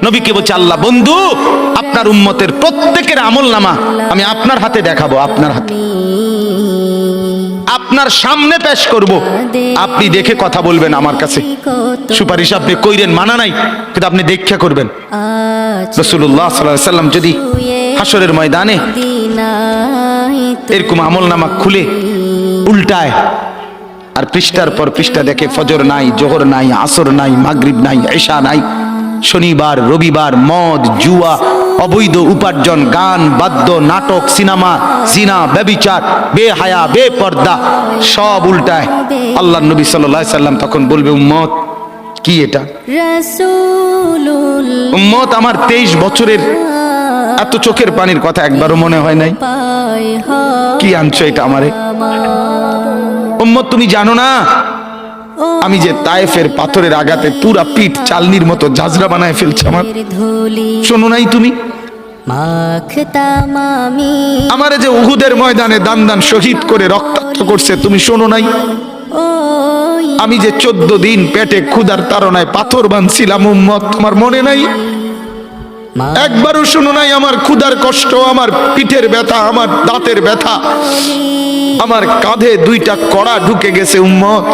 নবীকে বলছে আল্লাহ বন্ধু আপনার উম্মতের প্রত্যেকের আমলনামা আমি আপনার হাতে দেখাবো, আপনার হাতে আপনার সামনে পেশ করব, আপনি দেখে কথা বলবেন আমার কাছে। সুপারিশ আপনি কইরেন মানা নাই, কিন্তু আপনি দেখা করবেন। রাসূলুল্লাহ সাল্লাল্লাহু আলাইহি সাল্লাম যদি হাসরের ময়দানে এরকম আমলনামা খুলে উল্টায় আর পৃষ্ঠার পর পৃষ্ঠা দেখে ফজর নাই, জোহর নাই, আসর নাই, মাগরিব নাই, ইশা নাই, শনিবার রবিবার, মদ জুয়া, অবৈধ উপার্জন, গান বাদ্য, নাটক, সিনেমা, জিনা, ব্যভিচার, বেহায়া, বেপর্দা সব উল্টায়। আল্লাহর নবী সাল্লাল্লাহু আলাইহি সাল্লাম তখন বলবে উম্মত কি এটা? উম্মত আমার 23 বছরের এত চোখের পানির কথা একবারও মনে হয় নাই, কি আনছো এটা আমারে? উম্মত তুমি জানো না আমি যে তায়েফের পাথরের আঘাতে পুরা পিঠ চালনির মতো ঝাঁঝরা বানায় ফেলছে আমার? শোনো নাই তুমি? আমারে যে উহুদের ময়দানে দান দান শহীদ করে রক্তাক্ত করছে, তুমি শোনো নাই? আমি যে 14 দিন পেটে ক্ষুধার তাড়নায় পাথর বাঁধছিলাম, উম্মত তোমার মনে নাই? একবারও শোনো নাই আমার ক্ষুধার কষ্ট, আমার পিঠের ব্যথা, আমার দাঁতের ব্যথা, আমার কাঁধে 2টা কড়া ঢুকে গেছে উম্মত?